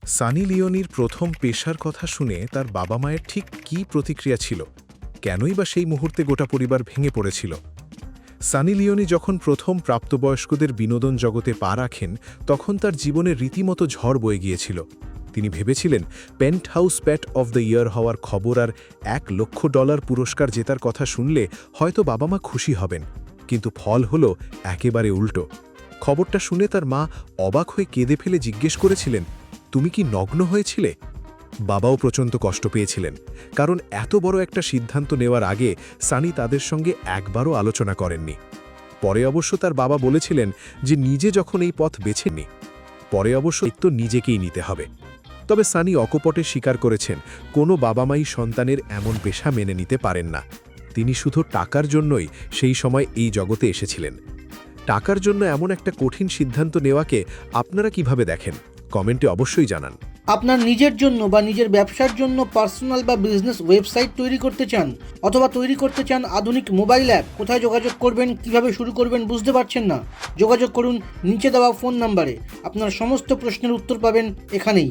সানি লিওনির প্রথম পেশার কথা শুনে তার বাবা মায়ের ঠিক কী প্রতিক্রিয়া ছিল, কেনই বা সেই মুহূর্তে গোটা পরিবার ভেঙে পড়েছিল? সানি লিওনি যখন প্রথম প্রাপ্তবয়স্কদের বিনোদন জগতে পা রাখেন, তখন তার জীবনে রীতিমতো ঝড় বয়ে গিয়েছিল। তিনি ভেবেছিলেন Penthouse pet of the year হওয়ার খবর আর $1,00,000 পুরস্কার জেতার কথা শুনলে হয়তো বাবা মা খুশি হবেন, কিন্তু ফল হলো একেবারে উল্টো। খবরটা শুনে তার মা অবাক হয়ে কেঁদে ফেলে জিজ্ঞেস করেছিলেন, তুমি কি নগ্ন হয়েছিলে? বাবাও প্রচণ্ড কষ্ট পেয়েছিলেন, কারণ এত বড় একটা সিদ্ধান্ত নেওয়ার আগে সানি তাদের সঙ্গে একবারও আলোচনা করেননি। পরে অবশ্য তার বাবা বলেছিলেন যে নিজে যখন এই পথ বেছে নি, পরে অবশ্য দায়িত্ব নিজেকেই নিতে হবে। তবে সানি অকপটে স্বীকার করেছেন, কোনো বাবা মাই সন্তানের এমন পেশা মেনে নিতে পারেন না। তিনি শুধু টাকার জন্যই সেই সময় এই জগতে এসেছিলেন। টাকার জন্য এমন একটা কঠিন সিদ্ধান্ত নেওয়াকে আপনারা কিভাবে দেখেন? কমেন্টে অবশ্যই জানান। আপনার নিজের জন্য বা নিজের ব্যবসার জন্য পার্সোনাল বা বিজনেস ওয়েবসাইট তৈরি করতে চান, অথবা তৈরি করতে চান আধুনিক মোবাইল অ্যাপ, কোথায় যোগাযোগ করবেন, কিভাবে শুরু করবেন বুঝতে পারছেন না? যোগাযোগ করুন নিচে দেওয়া ফোন নাম্বারে। আপনার সমস্ত প্রশ্নের উত্তর পাবেন এখানেই।